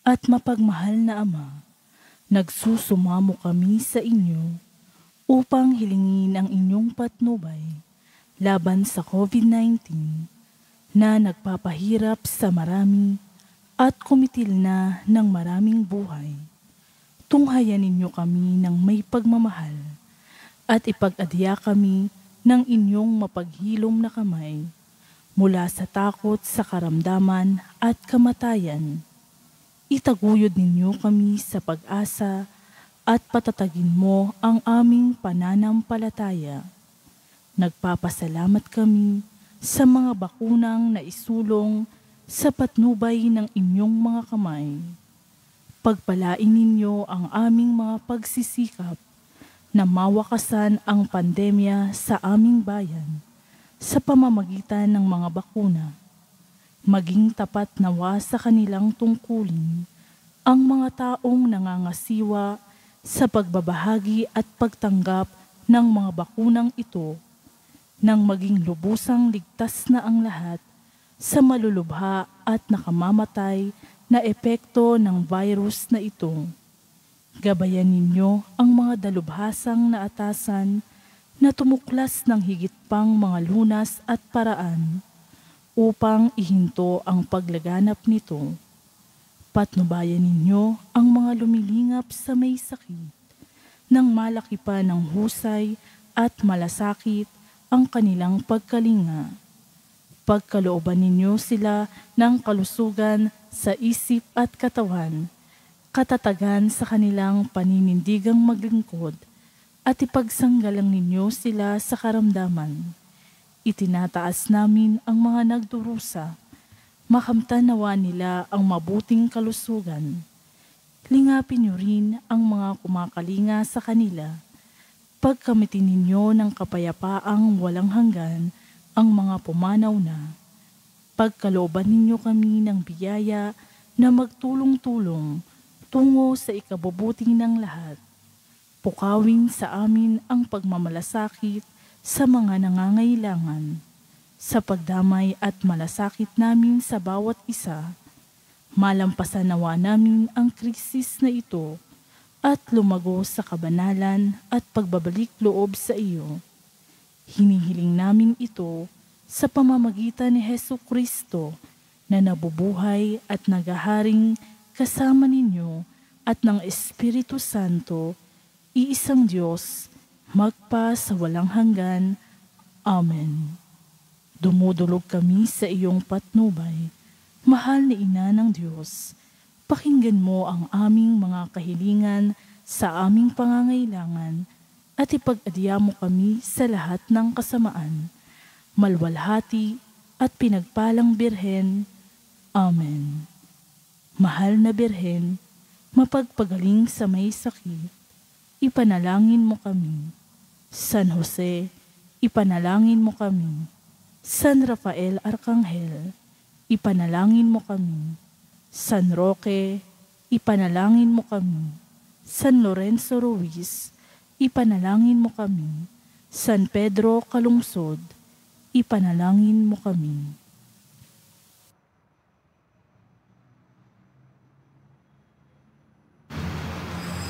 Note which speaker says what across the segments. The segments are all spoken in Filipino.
Speaker 1: at mapagmahal na Ama, nagsusumamo kami sa inyo upang hilingin ang inyong patnubay laban sa COVID-19 na nagpapahirap sa marami at kumitil na ng maraming buhay. Tunghayan ninyo kami ng may pagmamahal at ipag-adya kami ng inyong mapaghilom na kamay mula sa takot sa karamdaman at kamatayan. Itaguyod ninyo kami sa pag-asa at patatagin mo ang aming pananampalataya. Nagpapasalamat kami sa mga bakunang naisulong sa patnubay ng inyong mga kamay. Pagpalain ninyo ang aming mga pagsisikap na mawakasan ang pandemya sa aming bayan sa pamamagitan ng mga bakuna. Maging tapat nawa sa kanilang tungkulin ang mga taong nangangasiwa sa pagbabahagi at pagtanggap ng mga bakunang ito nang maging lubusang ligtas na ang lahat sa malulubha at nakamamatay na epekto ng virus na ito. Gabayan ninyo ang mga dalubhasang na atasan na tumuklas ng higit pang mga lunas at paraan upang ihinto ang paglaganap nito. Patnubayan ninyo ang mga lumilingap sa may sakit, nang malaki pa ng husay at malasakit ang kanilang pagkalinga. Pagkalooban ninyo sila ng kalusugan sa isip at katawan, katatagan sa kanilang paninindigang maglingkod, at ipagsanggalang ninyo sila sa karamdaman. Itinataas namin ang mga nagdurusa, makamtan nawa nila ang mabuting kalusugan. Lingapin niyo rin ang mga kumakalinga sa kanila. Pagkamitin ninyo ng kapayapaang walang hanggan ang mga pumanaw na. Pagkalooban ninyo kami ng biyaya na magtulong-tulong tungo sa ikabubuti ng lahat. Pukawin sa amin ang pagmamalasakit sa mga nangangailangan. Sa pagdamay at malasakit namin sa bawat isa, malampasan nawa namin ang krisis na ito at lumago sa kabanalan at pagbabalik loob sa iyo. Hinihiling namin ito sa pamamagitan ni Hesukristo na nabubuhay at nagaharing kasama ninyo at ng Espiritu Santo, iisang Diyos, magpa sa walang hanggan. Amen. Dumudulog kami sa iyong patnubay, mahal na Ina ng Diyos. Pakinggan mo ang aming mga kahilingan sa aming pangangailangan at ipag-adya mo kami sa lahat ng kasamaan. Malwalhati at pinagpalang Birhen. Amen. Mahal na Birhen, mapagpagaling sa may sakit, ipanalangin mo kami. San Jose, ipanalangin mo kami. San Rafael Arcangel, ipanalangin mo kami. San Roque, ipanalangin mo kami. San Lorenzo Ruiz, ipanalangin mo kami. San Pedro Calungsod, ipanalangin mo kami.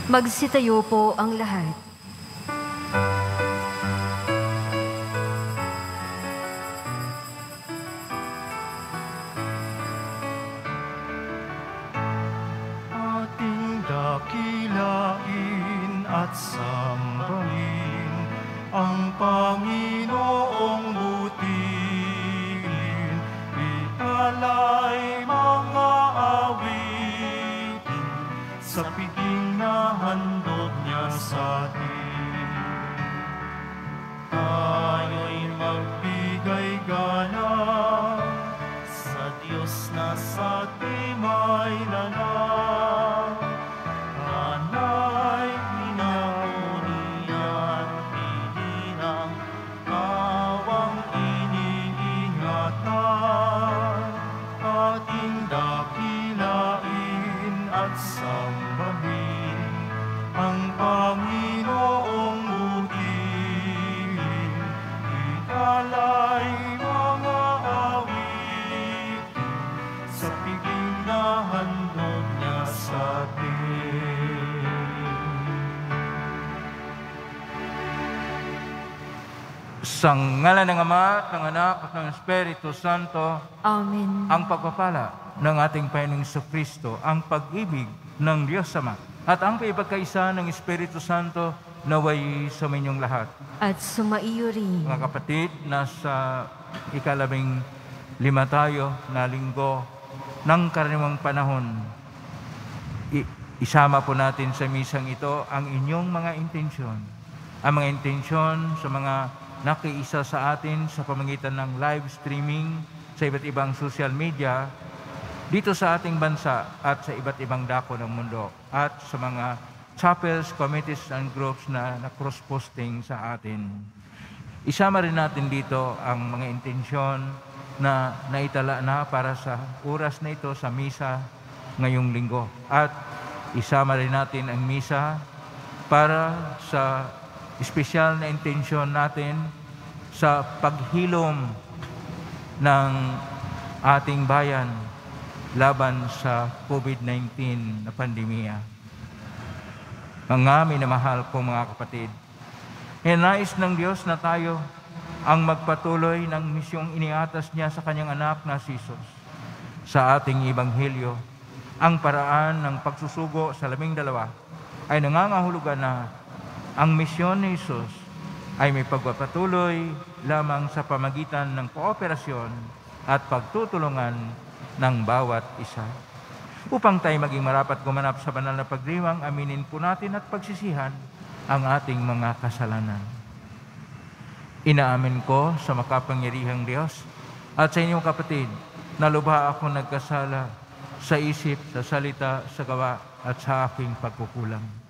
Speaker 2: Magsitayo po ang lahat.
Speaker 3: Ating dakilain at sambahin ang Panginoong butihin, ialay mga awitin sa piging na handog niya sa atin. Tayo'y magbigay galang sa Diyos na sa timay lalang. Anay pinakunian, pininang awang iniingatan. Ating dakilain at sambahin ang Panginoong butihin, ialay mga awitin sa piging na handog
Speaker 4: Sa ngalan ng Ama, at ng Anak, at ng Espiritu Santo,
Speaker 2: Amen.
Speaker 4: ang pagpapala ng ating Panginoong Jesucristo, ang pag-ibig ng Diyos Ama, at ang pagkakaisa ng Espiritu Santo naway sa inyong lahat.
Speaker 2: At sumaiyo rin.
Speaker 4: Mga kapatid, nasa ika-15 tayo na linggo ng karaniwang panahon. Isama po natin sa misang ito ang inyong mga intensyon. Ang mga intensyon sa mga nakiisa sa atin sa pamamagitan ng live streaming sa iba't ibang social media dito sa ating bansa at sa iba't ibang dako ng mundo, at sa mga chapels, committees, and groups na cross-posting sa atin. Isama rin natin dito ang mga intensyon na naitala na para sa oras na ito sa misa ngayong linggo. At isama rin natin ang misa para sa espesyal na intensyon natin sa paghilom ng ating bayan laban sa COVID-19 na pandemya. Mga minamahal kong mga kapatid, nais ng Diyos na tayo ang magpatuloy ng misyong iniatas niya sa kanyang anak na si Jesus. Sa ating Ebanghelyo, ang paraan ng pagsusugo sa 12 ay nangangahulugan na ang misyon ni Jesus ay may pagpapatuloy lamang sa pamagitan ng kooperasyon at pagtutulungan ng bawat isa. Upang tayo maging marapat gumanap sa banal na pagdiriwang, aminin po natin at pagsisihan ang ating mga kasalanan. Inaamin ko sa makapangyarihang Diyos at sa inyong kapatid na lubha ako nagkasala sa isip, sa salita, sa gawa at sa aking pagkukulang.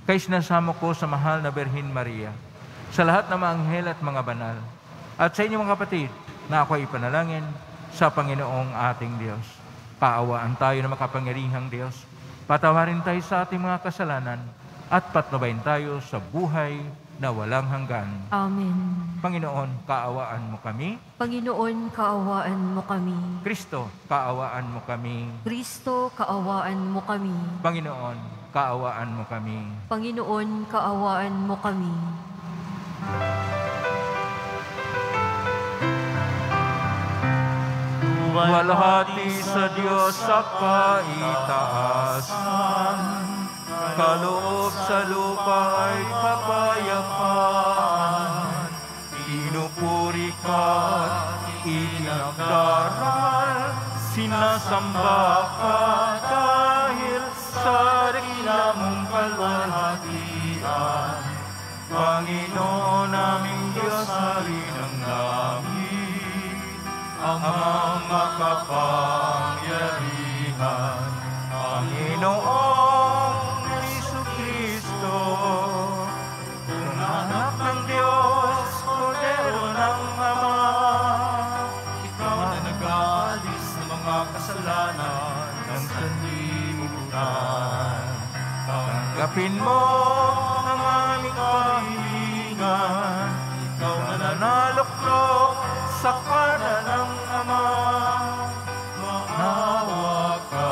Speaker 4: Kaya sinasamo ko sa mahal na Birhen Maria, sa lahat ng mga anghel at mga banal, at sa inyong mga kapatid na ako ay ipanalangin sa Panginoong ating Diyos. Paawaan tayo ng makapangyarihang Diyos, patawarin tayo sa ating mga kasalanan, at patnubayin tayo sa buhay na walang hanggan.
Speaker 2: Amen.
Speaker 4: Panginoon, kaawaan mo kami.
Speaker 2: Panginoon, kaawaan mo kami.
Speaker 4: Kristo, kaawaan mo kami.
Speaker 2: Kristo, kaawaan mo kami.
Speaker 4: Panginoon, kaawaan mo kami.
Speaker 2: Panginoon, kaawaan mo kami.
Speaker 4: Walhati sa Diyos sa kaitaasan, kaloob sa lupa ay kapayapaan. Pinupuri ka't itinagdaral, sinasamba ka dahil sa dakila mong kalwalhatian. Panginoon naming Diyos, hari ng langit, Amang makapangyarihan, Panginoong Jesucristo, anak ng Diyos, Kordero ng Ama, ikaw na nag-aalis ng mga kasalanan ng sanlibutan. Tanggapin mo ang aming kahilingan, ikaw na nanaloklok sa kanan ng Ama. Maawa ka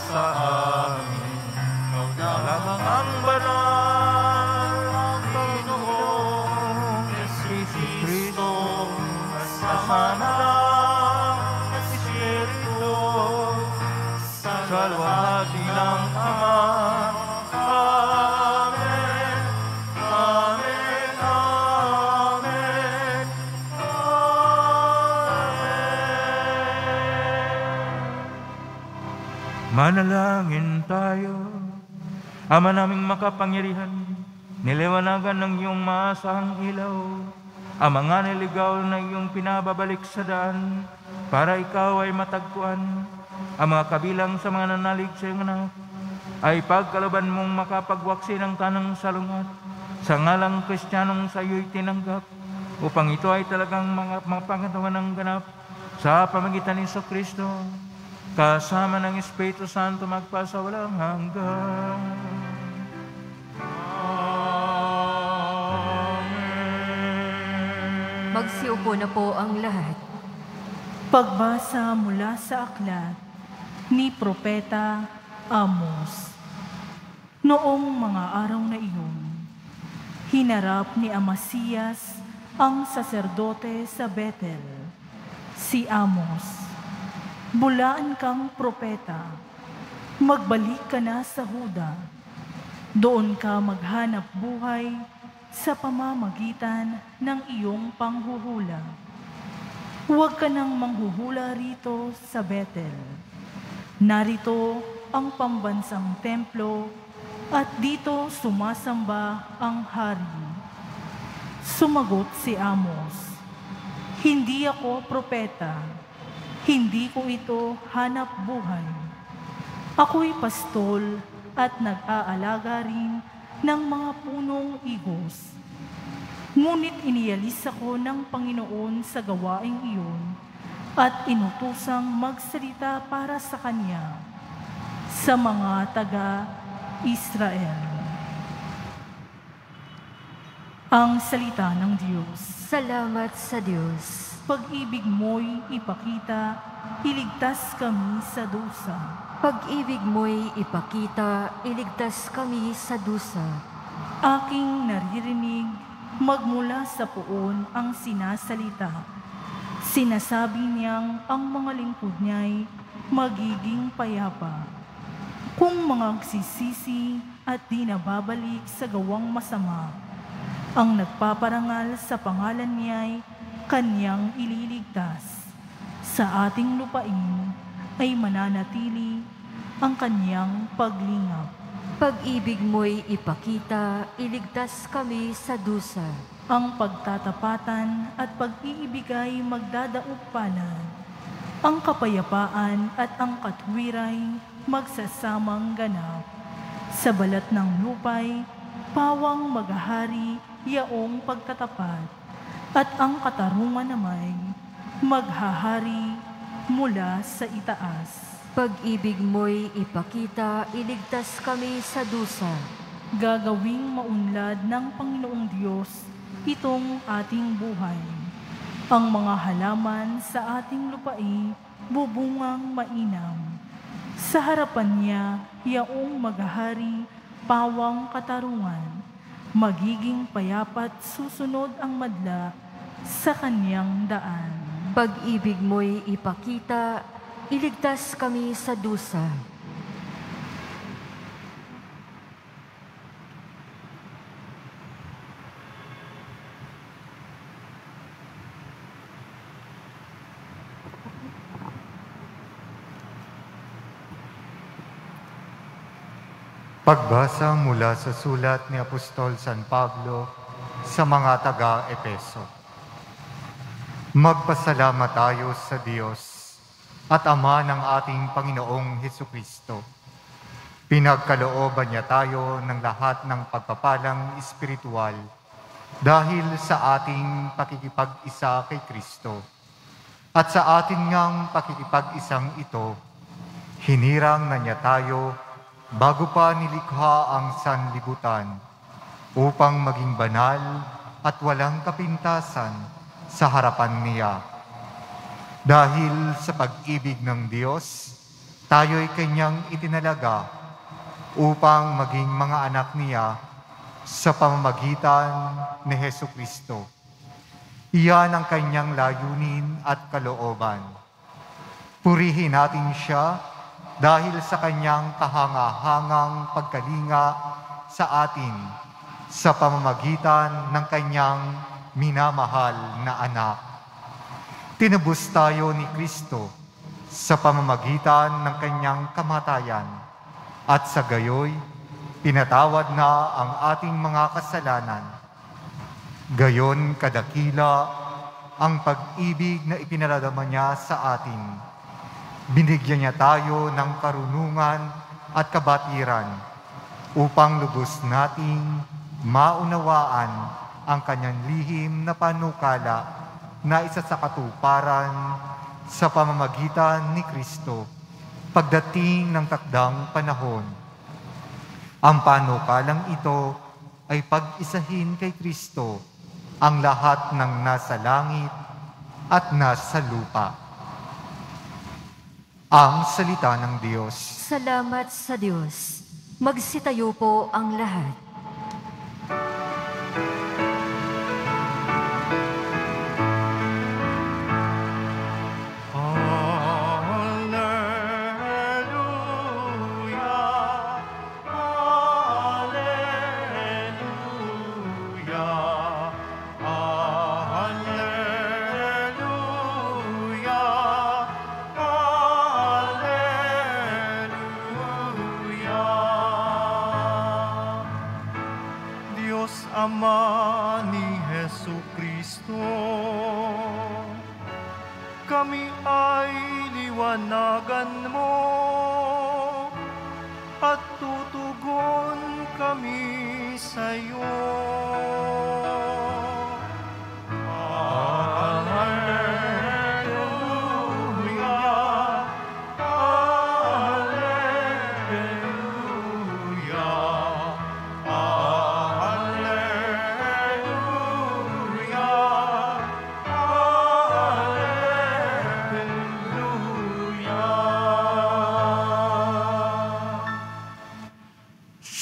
Speaker 4: sa amin, ikaw na lamang ang banal, Panginoong Jesucristo, kasama ng Espiritu, sa luwalhati ng Ama. Amen, amen, amen, amen. Manalangin tayo. Ama naming makapangyarihan, niliwanagan ng iyong maasahang ilaw ang mga niligaw na iyong pinababalik sa daan para ikaw ay matagpuan. Ang mga kabilang sa mga nanalig sa iyong anak ay pagkalaban mong makapagwaksi ng tanang salungat sa ngalang Kristiyanong sa iyo'y tinanggap, upang ito ay talagang mga pangatawan ng ganap sa pamagitan ni Jesucristo, kasama ng Espiritu Santo magpasawalang hanggan. Amen.
Speaker 2: Magsiupo na po ang lahat.
Speaker 1: Pagbasa mula sa aklat ni Propeta Amos. Noong mga araw na iyon, hinarap ni Amasiyas ang saserdote sa Bethel, si Amos. Bulaan kang propeta, magbalik ka na sa Huda. Doon ka maghanap buhay sa pamamagitan ng iyong panghuhula. Huwag ka nang manghuhula rito sa Bethel. Narito ang pambansang templo at dito sumasamba ang hari. Sumagot si Amos, hindi ako propeta, hindi ko ito hanap buhay. Ako'y pastol at nag-aalaga rin ng mga punong igos. Ngunit inialis ako ng Panginoon sa gawaing iyon at inutusang magsalita para sa Kanya sa mga taga-Israel. Ang salita ng Diyos.
Speaker 2: Salamat sa Diyos.
Speaker 1: Pag-ibig mo'y ipakita, iligtas kami sa dusa.
Speaker 2: Pag-ibig mo'y ipakita, iligtas kami sa dusa.
Speaker 1: Aking naririnig, magmula sa puon ang sinasalita. Sinasabi niyang ang mga lingkod niya'y magiging payapa. Kung mga agsisisi at di nababalik sa gawang masama, ang nagpaparangal sa pangalan niya'y kanyang ililigtas. Sa ating lupain ay mananatili ang kanyang paglingap.
Speaker 2: Pag-ibig mo'y ipakita, iligtas kami sa dusa.
Speaker 1: Ang pagtatapatan at pag-iibig ay magdadaog palad. Ang kapayapaan at ang katwiray magsasamang ganap. Sa balat ng lupay, pawang maghahari yaong pagtatapat. At ang katarungan namay maghahari mula sa itaas.
Speaker 2: Pag-ibig mo'y ipakita, iligtas kami sa dusa.
Speaker 1: Gagawing maunlad ng Panginoong Diyos itong ating buhay. Ang mga halaman sa ating lupain bubungang mainam. Sa harapan niya, yaong maghahari, pawang katarungan. Magiging payapat susunod ang madla sa kanyang daan.
Speaker 2: Pag-ibig mo'y ipakita, iligtas kami sa dusa.
Speaker 5: Pagbasa mula sa sulat ni Apostol San Pablo sa mga taga-Epeso. Magpasalamat tayo sa Diyos at Ama ng ating Panginoong Hesukristo. Pinagkalooban niya tayo ng lahat ng pagpapalang espiritual dahil sa ating pakikipag-isa kay Kristo. At sa atin ngang pakikipag-isang ito, hinirang na niya tayo bago pa nilikha ang sanlibutan upang maging banal at walang kapintasan sa harapan niya. Dahil sa pag-ibig ng Diyos, tayo'y Kanyang itinalaga upang maging mga anak niya sa pamamagitan ni Hesukristo. Iyan ang Kanyang layunin at kalooban. Purihin natin siya dahil sa Kanyang kahanga-hangang pagkalinga sa atin sa pamamagitan ng Kanyang minamahal na anak. Tinubos tayo ni Kristo sa pamamagitan ng Kanyang kamatayan at sa gayoy, pinatawad na ang ating mga kasalanan. Gayon kadakila ang pag-ibig na ipinaradama niya sa atin. Binigyan niya tayo ng karunungan at kabatiran upang lubos nating maunawaan ang Kanyang lihim na panukala na isa sa katuparan sa pamamagitan ni Kristo pagdating ng takdang panahon. Ang panukalang ito ay pag-isahin kay Kristo ang lahat ng nasa langit at nasa lupa. Ang salita ng Diyos.
Speaker 2: Salamat sa Diyos. Magsitayo po ang lahat.
Speaker 3: kami ay liwanagan mo at tutugon kami sa iyo.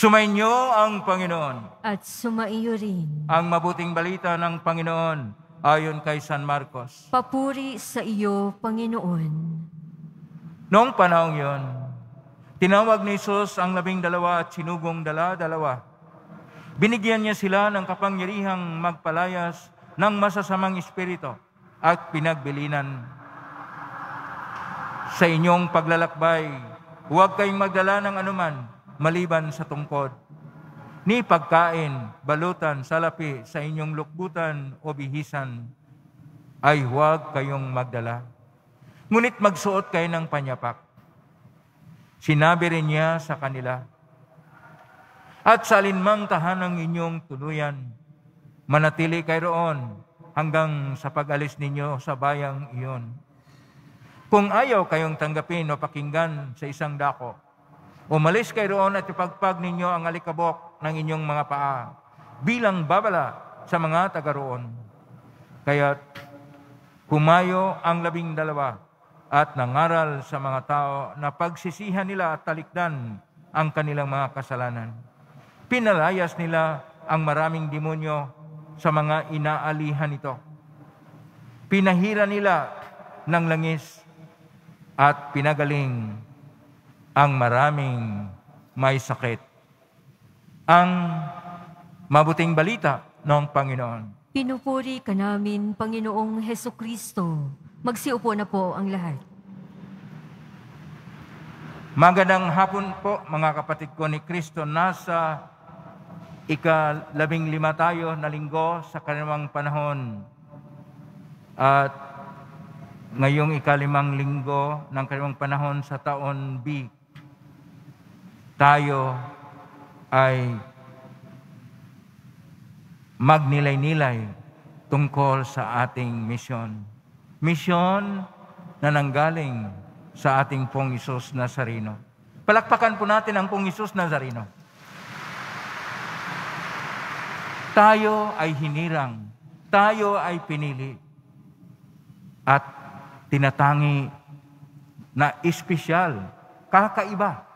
Speaker 4: Sumainyo ang Panginoon.
Speaker 2: At sumaiyo rin.
Speaker 4: Ang mabuting balita ng Panginoon ayon kay San Marcos.
Speaker 2: Papuri sa iyo, Panginoon.
Speaker 4: Noong panahong yon, tinawag ni Jesus ang 12 at sinugong dala-dalawa. Binigyan niya sila ng kapangyarihang magpalayas ng masasamang espiritu at pinagbilinan. Sa inyong paglalakbay, huwag kayong magdala ng anuman maliban sa tungkod, ni pagkain, balutan, salapi sa inyong lukbutan o bihisan, ay huwag kayong magdala. Ngunit magsuot kayo ng panyapak. Sinabi rin niya sa kanila, at sa alinmang tahanang inyong tuluyan, manatili kayo roon hanggang sa pag-alis ninyo sa bayang iyon. Kung ayaw kayong tanggapin o pakinggan sa isang dako, umalis kayo roon at ipagpag ninyo ang alikabok ng inyong mga paa bilang babala sa mga taga roon. Kaya't humayo ang 12 at nangaral sa mga tao na pagsisihan nila at talikdan ang kanilang mga kasalanan. Pinalayas nila ang maraming demonyo sa mga inaalihan nito. Pinahira nila ng langis at pinagaling ang maraming may sakit. Ang mabuting balita ng Panginoon.
Speaker 2: Pinupuri ka namin, Panginoong Hesukristo. Magsiupo na po ang lahat.
Speaker 4: Magandang hapon po mga kapatid ko ni Kristo. Nasa ika-15 tayo na linggo sa kanilang panahon. At ngayong ika-5 linggo ng kanilang panahon sa taon B, tayo ay magnilay-nilay tungkol sa ating misyon. Misyon na nanggaling sa ating Pong Isus Nazareno. Palakpakan po natin ang Pong Isus Nazareno. Tayo ay hinirang, tayo ay pinili, at tinatangi na espesyal, kakaiba.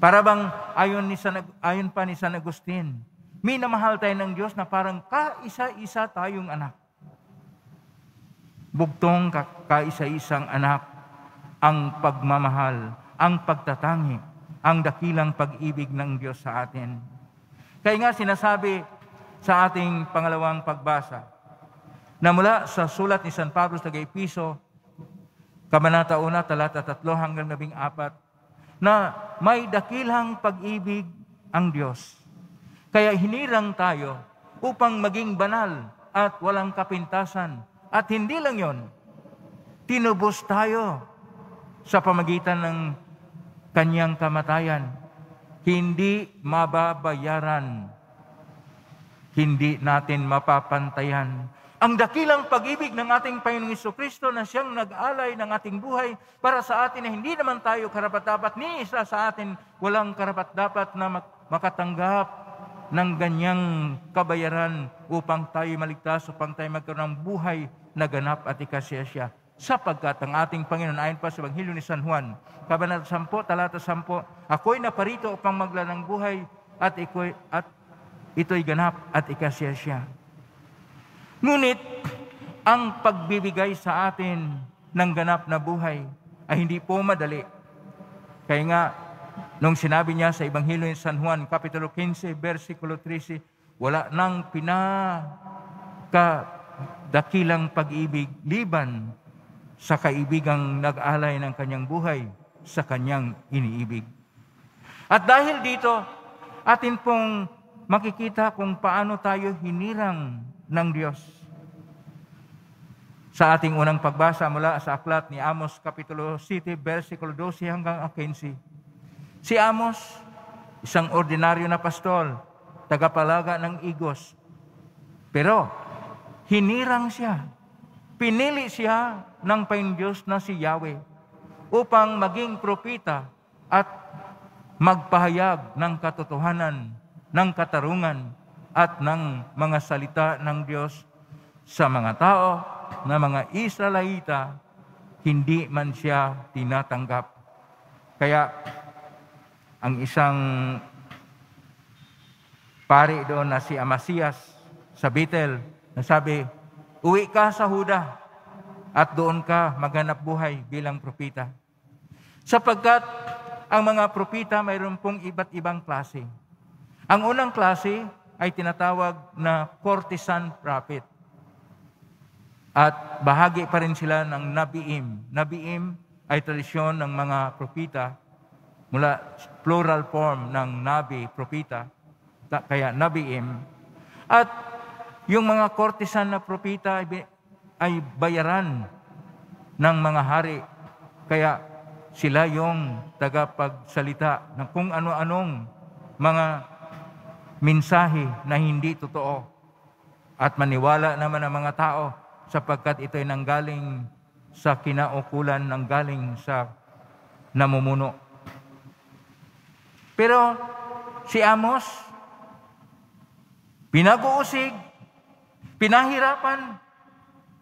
Speaker 4: Para bang ayon pa ni San Agustin, minamahal tayo ng Diyos na parang kaisa-isa tayong anak. Bugtong kaisa-isang anak ang pagmamahal, ang pagtatangi, ang dakilang pag-ibig ng Diyos sa atin. Kaya nga sinasabi sa ating pangalawang pagbasa, na mula sa sulat ni San Pablo sa Episo, Kabanata 1, talata 3 hanggang 14, na may dakilang pag-ibig ang Diyos. Kaya hinirang tayo upang maging banal at walang kapintasan. At hindi lang yon, tinubos tayo sa pamagitan ng kanyang kamatayan. Hindi mababayaran, hindi natin mapapantayan ang dakilang pag-ibig ng ating Panginoong Jesucristo na siyang nag-alay ng ating buhay para sa atin na hindi naman tayo karapat-dapat, ni isa sa atin walang karapat-dapat na makatanggap ng ganyang kabayaran upang tayo maligtas, upang tayo magkaroon ng buhay na ganap at ikasiyasya. Sapagkat ang ating Panginoon ayon pa sa Ebanghelyo ni San Juan, Kabanata 10, talata 10, ako'y naparito upang maglaan ng buhay at ito'y ganap at ikasiyasya. Ngunit, ang pagbibigay sa atin ng ganap na buhay ay hindi po madali. Kaya nga, nung sinabi niya sa Ebanghelyo ni San Juan, Kapitulo 15, versikulo 13, wala nang pinakadakilang pag-ibig liban sa kaibigang nag-alay ng kanyang buhay sa kanyang iniibig. At dahil dito, atin pong makikita kung paano tayo hinirang ng Diyos. Sa ating unang pagbasa mula sa aklat ni Amos Kapitulo 7, versikulo 12 hanggang 15. Si Amos, isang ordinaryo na pastol, tagapalaga ng igos. Pero, hinirang siya. Pinili siya ng Panginoon na si Yahweh upang maging propeta at magpahayag ng katotohanan, ng katarungan, at ng mga salita ng Diyos sa mga tao na mga Israelita, hindi man siya tinatanggap. Kaya, ang isang pari doon na si Amasias sa Bethel, nasabi, uwi ka sa Huda at doon ka maghanap buhay bilang propita. Sapagkat ang mga propita mayroon pong iba't ibang klase. Ang unang klase ay tinatawag na courtesan prophet. At bahagi pa rin sila ng nabiim. Nabiim ay tradisyon ng mga propita mula plural form ng nabi, propita, kaya nabiim. At yung mga courtesan na propita ay bayaran ng mga hari. Kaya sila yung tagapagsalita ng kung ano-anong mga mensahe na hindi totoo. At maniwala naman ang mga tao sapagkat ito ay nanggaling sa kinaukulan, nanggaling sa namumuno. Pero si Amos, pinag-uusig, pinahirapan,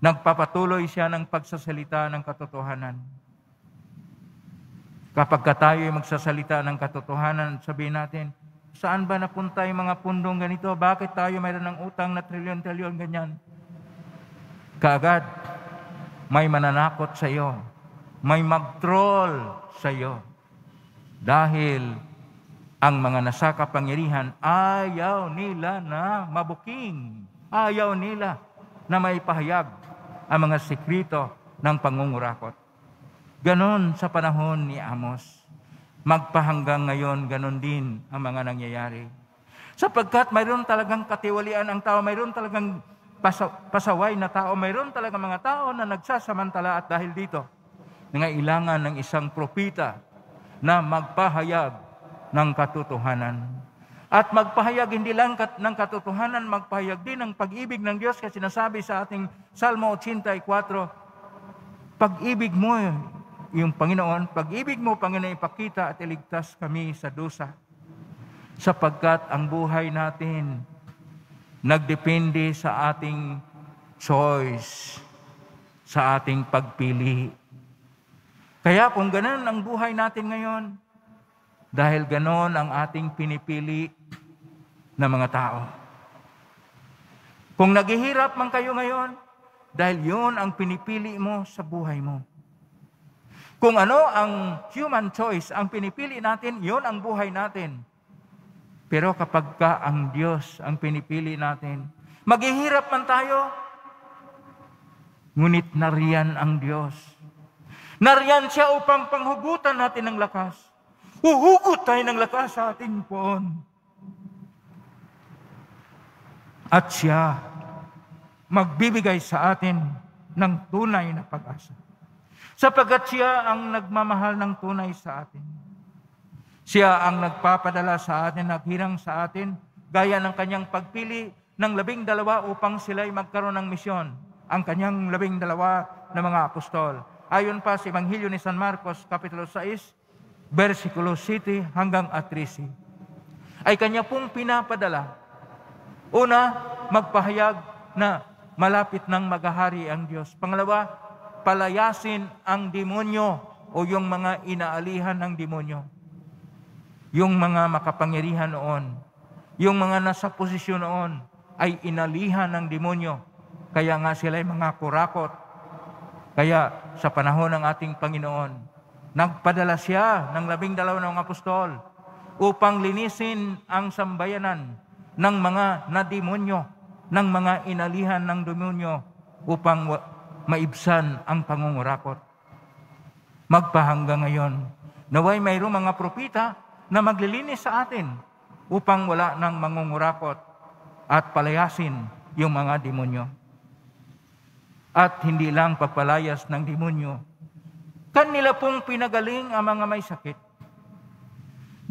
Speaker 4: nagpapatuloy siya ng pagsasalita ng katotohanan. Kapag tayo ay magsasalita ng katotohanan, sabihin natin, saan ba napunta yung mga pundong ganito? Bakit tayo mayroon ng utang na trilyon-trilyon ganyan? Kaagad, may mananakot sa iyo, may mag-troll sa iyo. Dahil ang mga nasa kapangyarihan, ayaw nila na mabuking. Ayaw nila na may pahayag ang mga sekreto ng pangungurakot. Ganon sa panahon ni Amos. Magpahanggang ngayon, ganon din ang mga nangyayari. Sapagkat mayroon talagang katiwalian ang tao, mayroon talagang pasaway na tao, mayroon talagang mga tao na nagsasamantala at dahil dito, nangailangan ng isang propita na magpahayag ng katotohanan. At magpahayag hindi lang ng katotohanan, magpahayag din ng pag-ibig ng Diyos kasi sinasabi sa ating Salmo 84, pag-ibig mo yung Panginoon, pag-ibig mo, Panginoon, ipakita at iligtas kami sa dusa. Sapagkat ang buhay natin nagdepende sa ating choice, sa ating pagpili. Kaya kung ganon ang buhay natin ngayon, dahil ganon ang ating pinipili na mga tao. Kung naghihirap man kayo ngayon, dahil yun ang pinipili mo sa buhay mo. Kung ano ang human choice, ang pinipili natin, yun ang buhay natin. Pero kapag ka ang Diyos ang pinipili natin, maghihirap man tayo, ngunit nariyan ang Diyos. Nariyan siya upang panghugutan natin ng lakas. Huhugot tayo ng lakas sa ating poon. At siya magbibigay sa atin ng tunay na pag-asa. Sapagkat siya ang nagmamahal ng tunay sa atin. Siya ang nagpapadala sa atin, naghirang sa atin, gaya ng kanyang pagpili ng 12 upang sila'y magkaroon ng misyon. Ang kanyang 12 na mga apostol. Ayon pa sa Ebanghelyo ni San Marcos, Kapitulo 6, versikulo 7 hanggang 13. Ay kanya pong pinapadala. Una, magpahayag na malapit nang maghahari ang Diyos. Pangalawa, palayasin ang demonyo o yung mga inaalihan ng demonyo. Yung mga makapangyarihan noon, yung mga nasa posisyon noon ay inalihan ng demonyo. Kaya nga sila ay mga kurakot. Kaya sa panahon ng ating Panginoon, nagpadala siya ng 12 ng apostol upang linisin ang sambayanan ng mga nademonyo, ng mga inalihan ng demonyo upang maibsan ang pangungurakot. Magpahanggang ngayon, naway mayroong mga propita na maglilinis sa atin upang wala nang mangungurakot at palayasin yung mga demonyo. at hindi lang pagpalayas ng demonyo. Kanila pong pinagaling ang mga may sakit.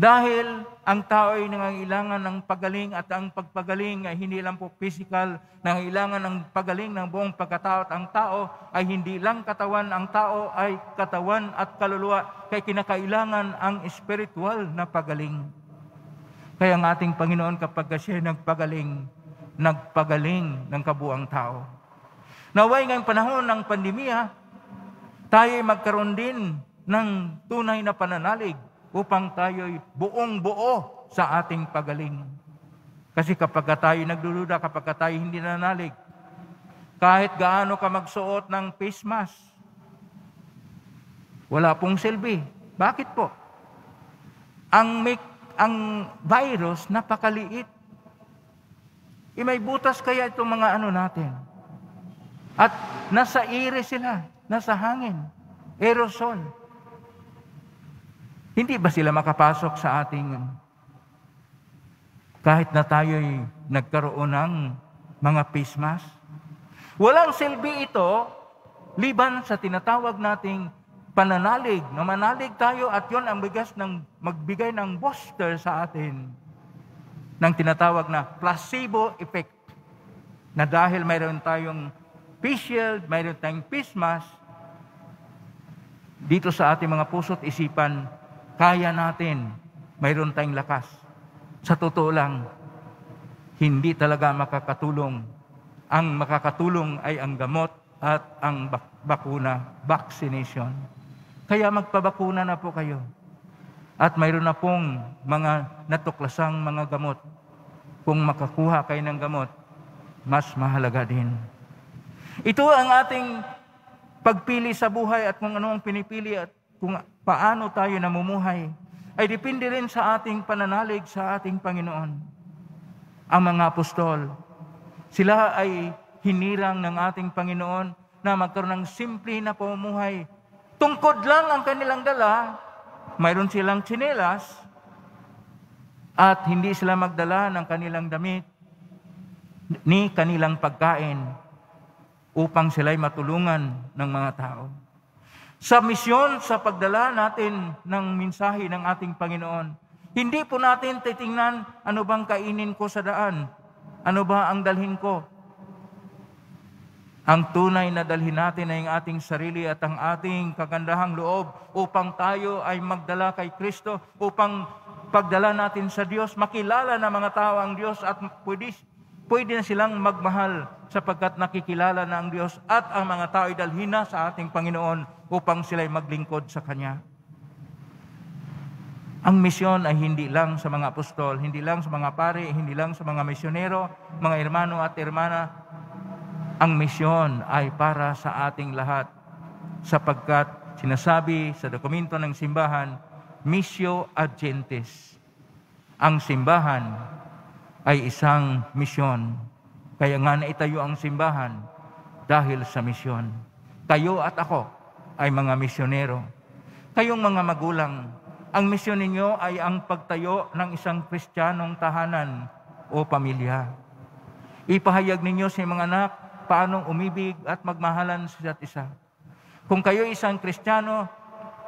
Speaker 4: Dahil ang tao ay nangangailangan ng pagaling at ang pagpagaling ay hindi lang po physical, nangangailangan ng pagaling ng buong pagkatao at ang tao ay hindi lang katawan, ang tao ay katawan at kaluluwa, kaya kinakailangan ang spiritual na pagaling. Kaya ang ating Panginoon kapag siya nagpagaling ng kabuang tao. Naway ngayong panahon ng pandemya, tayo ay magkaroon din ng tunay na pananalig upang tayo'y buong-buo sa ating pagaling. Kasi kapag tayo nagdududa, kapag tayo hindi nanalig, kahit gaano ka magsuot ng face mask, wala pong silbi. Bakit po? Ang virus, napakaliit. May butas kaya itong mga natin. At nasa air sila, nasa hangin, aerosol. Hindi ba sila makapasok sa ating, kahit na tayo'y nagkaroon ng mga face mask? Walang silbi ito, liban sa tinatawag nating pananalig. Na manalig tayo at yon ang bigas ng magbigay ng booster sa atin ng tinatawag na placebo effect. Na dahil mayroon tayong face shield, mayroon tayong face mask, dito sa ating mga puso't isipan, kaya natin, mayroon tayong lakas. Sa totoo lang, hindi talaga makakatulong. Ang makakatulong ay ang gamot at ang bakuna, vaccination. Kaya magpabakuna na po kayo. At mayroon na pong mga natuklasang mga gamot. Kung makakuha kayo ng gamot, mas mahalaga din. Ito ang ating pagpili sa buhay at kung ano ang pinipili at kung paano tayo namumuhay, ay depende rin sa ating pananalig sa ating Panginoon. Ang mga apostol, sila ay hinirang ng ating Panginoon na magkaroon ng simple na pamumuhay. Tungkod lang ang kanilang dala, mayroon silang tsinelas, at hindi sila magdala ng kanilang damit ni kanilang pagkain upang sila'y matulungan ng mga tao. Sa misyon, sa pagdala natin ng mensahe ng ating Panginoon, hindi po natin titingnan ano bang kainin ko sa daan, ano ba ang dalhin ko. Ang tunay na dalhin natin ay ang ating sarili at ang ating kagandahang loob upang tayo ay magdala kay Kristo, upang pagdala natin sa Diyos, makilala ng mga tao ang Diyos at pwede na silang magmahal sapagkat nakikilala na ang Diyos at ang mga tao ay dalhin na sa ating Panginoon upang sila'y maglingkod sa Kanya. Ang misyon ay hindi lang sa mga apostol, hindi lang sa mga pare, hindi lang sa mga misyonero, mga hermano at hermana. Ang misyon ay para sa ating lahat sapagkat sinasabi sa dokumento ng simbahan, Missio ad Gentes. Ang simbahan ay isang misyon. Kaya nga naitayo ang simbahan dahil sa misyon. Kayo at ako ay mga misyonero. Kayong mga magulang, ang misyon ninyo ay ang pagtayo ng isang Kristiyanong tahanan o pamilya. Ipahayag ninyo sa mga anak paanong umibig at magmahalan sa isa't isa. Kung kayo isang Kristiyano,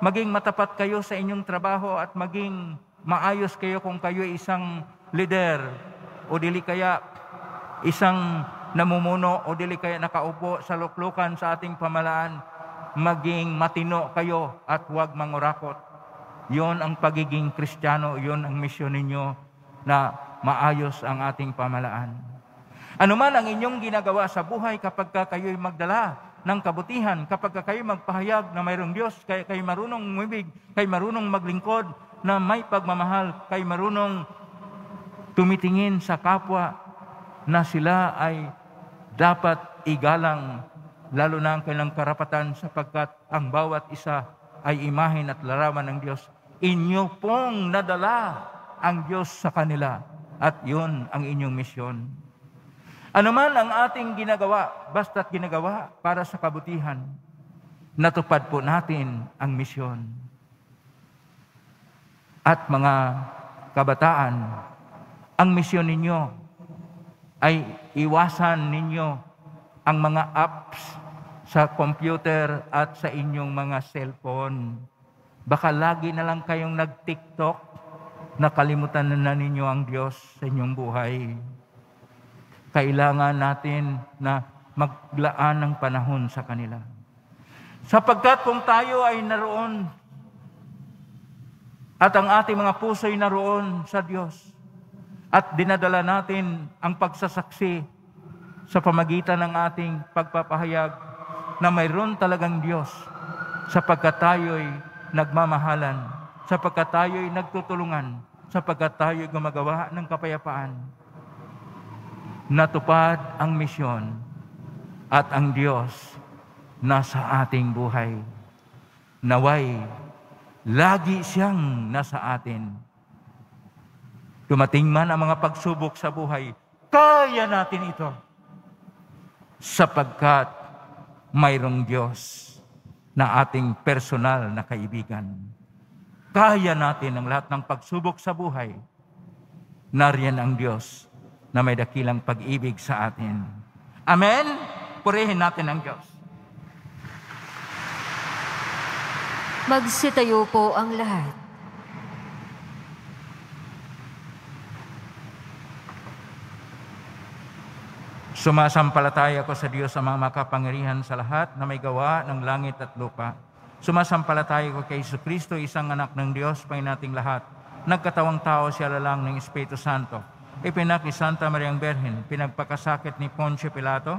Speaker 4: maging matapat kayo sa inyong trabaho at maging maayos kayo kung kayo isang leader o dili kaya isang namumuno o dili kaya nakaupo sa luklukan sa ating pamalaan, maging matino kayo at huwag mangurakot. Yon ang pagiging Kristiyano, yon ang misyon ninyo na maayos ang ating pamalaan. Ano man ang inyong ginagawa sa buhay kapag kayo'y magdala ng kabutihan, kapag kayo magpahayag na mayroong Diyos, kayo marunong umibig, kayo marunong maglingkod, na may pagmamahal, kayo marunong tumitingin sa kapwa na sila ay dapat igalang, lalo na ang kanilang karapatan sapagkat ang bawat isa ay imahen at larawan ng Diyos. Inyo pong nadala ang Diyos sa kanila at yun ang inyong misyon. Ano man ang ating ginagawa, basta't ginagawa para sa kabutihan, natupad po natin ang misyon. At mga kabataan, ang misyon ninyo ay iwasan ninyo ang mga apps sa computer at sa inyong mga cellphone. Baka lagi na lang kayong nag-TikTok, nakalimutan na ninyo ang Diyos sa inyong buhay. Kailangan natin na maglaan ng panahon sa kanila. Sapagkat kung tayo ay naroon at ang ating mga puso ay naroon sa Diyos at dinadala natin ang pagsasaksi sa pamagitan ng ating pagpapahayag na mayroon talagang Diyos sapagkat tayo'y nagmamahalan, sapagkat tayo'y nagtutulungan, sapagkat tayo'y gumagawa ng kapayapaan. Natupad ang misyon at ang Diyos nasa ating buhay. Naway, lagi siyang nasa atin. Dumating man ang mga pagsubok sa buhay, kaya natin ito. Sapagkat mayroong Diyos na ating personal na kaibigan. Kaya natin ang lahat ng pagsubok sa buhay. Nariyan ang Diyos na may dakilang pag-ibig sa atin. Amen? Purihin natin ang Diyos.
Speaker 2: Magsitayo po ang lahat.
Speaker 4: Sumasampalataya ko sa Diyos ang mga makapangyarihan sa lahat na may gawa ng langit at lupa. Sumasampalataya ko kay Jesucristo, isang anak ng Diyos, Panginoon nating lahat. Nagkatawang tao siya lalang ng Espiritu Santo. Ipinak ni Santa Mariang Berhen, pinagpakasakit ni Poncio Pilato,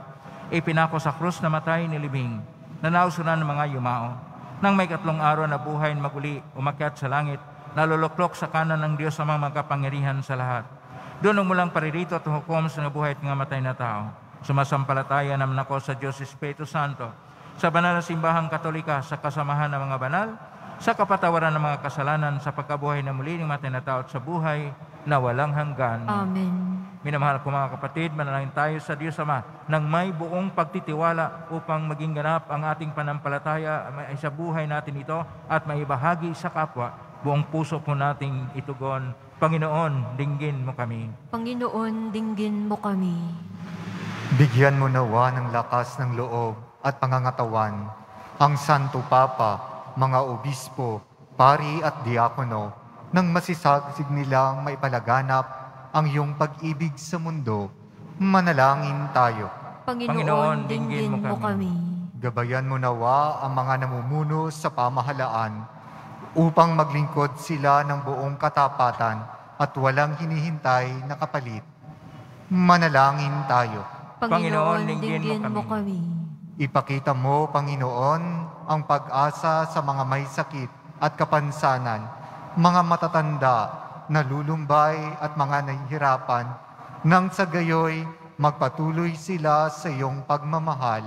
Speaker 4: ipinako sa krus na matay ni libing, nanausunan ng mga yumao. Nang may 3 araw na buhay maguli, umakyat sa langit, naluluklok sa kanan ng Diyos ang mga makapangyarihan sa lahat. Doon ang mulang paririto at hukom sa nabuhay at nga matay na tao. Sumasampalataya naman ako sa Diyos Espiritu Santo, sa banal na simbahang Katolika, sa kasamahan ng mga banal, sa kapatawaran ng mga kasalanan, sa pagkabuhay na muli ng matay na tao at sa buhay na walang hanggan.
Speaker 2: Amen.
Speaker 4: Minamahal ko mga kapatid, manalangin tayo sa Diyos Ama nang may buong pagtitiwala upang maging ganap ang ating panampalataya ay sa buhay natin ito at maibahagi sa kapwa. Buong puso po nating itugon, Panginoon, dinggin mo kami.
Speaker 2: Panginoon, dinggin mo kami.
Speaker 5: Bigyan mo nawa ng lakas ng loob at pangangatawan ang Santo Papa, mga obispo, pari at diakono, nang masisagsig nilang maipalaganap ang iyong pag-ibig sa mundo. Manalangin tayo.
Speaker 2: Panginoon, dinggin mo kami.
Speaker 5: Gabayan mo nawa ang mga namumuno sa pamahalaan upang maglingkod sila ng buong katapatan at walang hinihintay na kapalit. Manalangin tayo.
Speaker 2: Panginoon, dinggin mo kami.
Speaker 5: Ipakita mo, Panginoon, ang pag-asa sa mga may sakit at kapansanan, mga matatanda, nalulumbay at mga nahihirapan, nang sa gayoy magpatuloy sila sa iyong pagmamahal.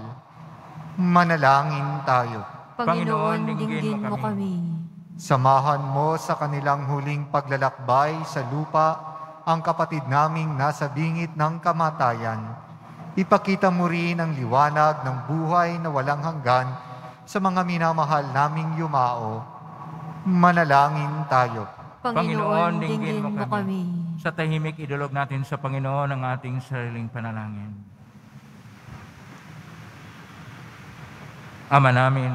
Speaker 5: Manalangin tayo.
Speaker 2: Panginoon, dinggin mo kami.
Speaker 5: Samahan mo sa kanilang huling paglalakbay sa lupa ang kapatid naming nasa bingit ng kamatayan. Ipakita mo rin ang liwanag ng buhay na walang hanggan sa mga minamahal naming yumao. Manalangin tayo.
Speaker 2: Panginoon, dinggin mo kami.
Speaker 4: Sa tahimik, idulog natin sa Panginoon ang ating sariling panalangin. Ama namin,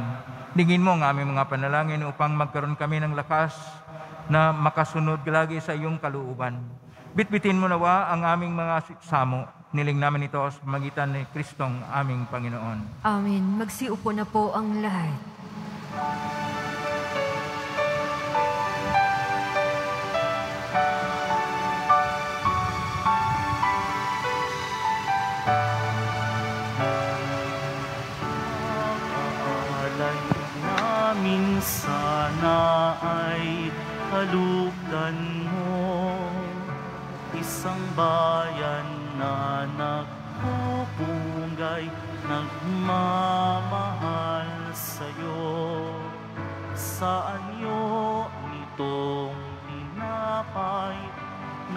Speaker 4: dinggin mo ang aming mga panalangin upang magkaroon kami ng lakas na makasunod lagi sa iyong kalooban. Bitbitin mo nawa ang aming mga samo. Niling namin ito sa pamagitan ni Kristong aming Panginoon.
Speaker 2: Amen. Magsiupo na po ang lahat.
Speaker 3: Sana ay halugdan mo, isang bayan na nagpupunggay, nagmamahal sa'yo. Sa anyo nitong tinapay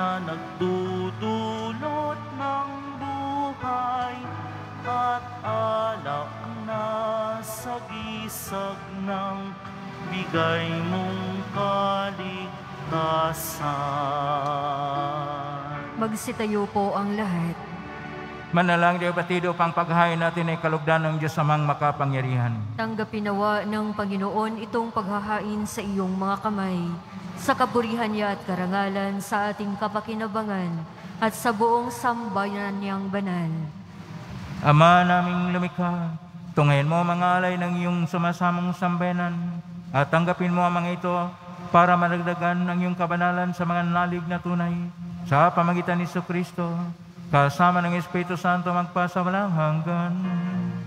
Speaker 3: na nagdudulot ng buhay at alak na sagisag ng bigay mong kaligtasan.
Speaker 2: Magsitayo po ang lahat.
Speaker 4: Manalang di batido pang paghahain natin ay kalugdan ng Diyos amang makapangyarihan.
Speaker 2: Tanggapin nawa ng Panginoon itong paghahain sa iyong mga kamay, sa kaburihan niya at karangalan sa ating kapakinabangan at sa buong sambayanan niyang banal.
Speaker 4: Ama naming lumikha, tunghayan mo mga alay ng iyong sumasamang sambayanan at tanggapin mo ang mga ito para madagdagan ang iyong kabanalan sa mga nalig na tunay sa pamagitan ni Kristo, kasama ng Espiritu Santo magpasa walang hanggan.
Speaker 3: Amen.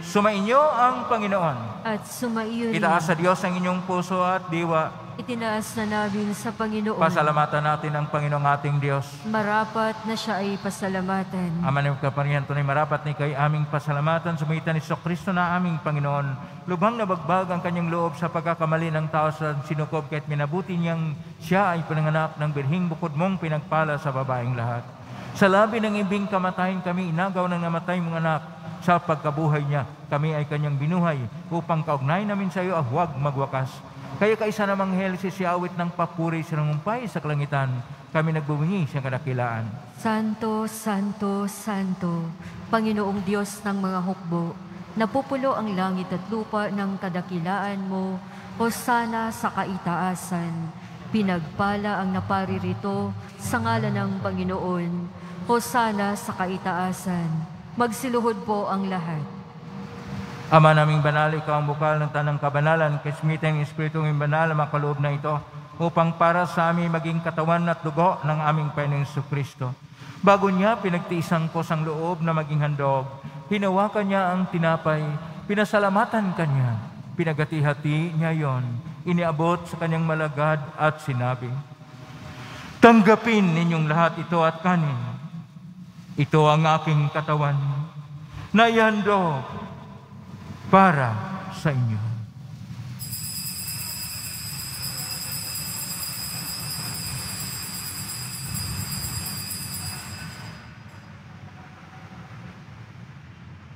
Speaker 4: Sumainyo ang Panginoon.
Speaker 2: At sumaiyo rin.
Speaker 4: Itaas sa Diyos ang inyong puso at diwa.
Speaker 2: Itinaas na namin sa Panginoon.
Speaker 4: Pasalamatan natin ang Panginoong ating Diyos.
Speaker 2: Marapat na siya ay pasalamatan.
Speaker 4: Ama ng kaparihan, tunay marapat ni kay aming pasalamatan sumitan ni Kristo na aming Panginoon. Lubhang nabagbag ang kanyang loob sa pagkakamali ng tao sa sinukob kahit minabuti niyang siya ay pinanganak ng birhing bukod mong pinagpala sa babaeng lahat. Sa labi ng ibing kamatayin kami inagaw ng namatay mong anak. Sa pagkabuhay niya, kami ay kanyang binuhay upang kaugnay namin sa iyo huwag magwakas. Kaya kaisa namang hel si awit ng papuri sa nangumpay sa kalangitan, kami nagbubunyi sa kadakilaan.
Speaker 2: Santo, Santo, Santo, Panginoong Diyos ng mga hukbo, napupulo ang langit at lupa ng kadakilaan mo, hosana sa kaitaasan. Pinagpala ang naparirito sa ngalan ng Panginoon, hosana sa kaitaasan. Magsiluhod po ang lahat.
Speaker 4: Ama naming banal, ikaw ang bukal ng tanang kabanalan, kasmitan ng Espiritong banal ang makaloob na ito, upang para sa amin maging katawan at dugo ng aming Panginoong Kristo. Bago niya pinagtiisang ko sang loob na maging handog, hinawakan niya ang tinapay, pinasalamatan kanya, pinagati-hati niya yon, iniabot sa kanyang malagad at sinabi, tanggapin ninyong lahat ito at kanin. Ito ang aking katawan, na ihandog para sa inyo.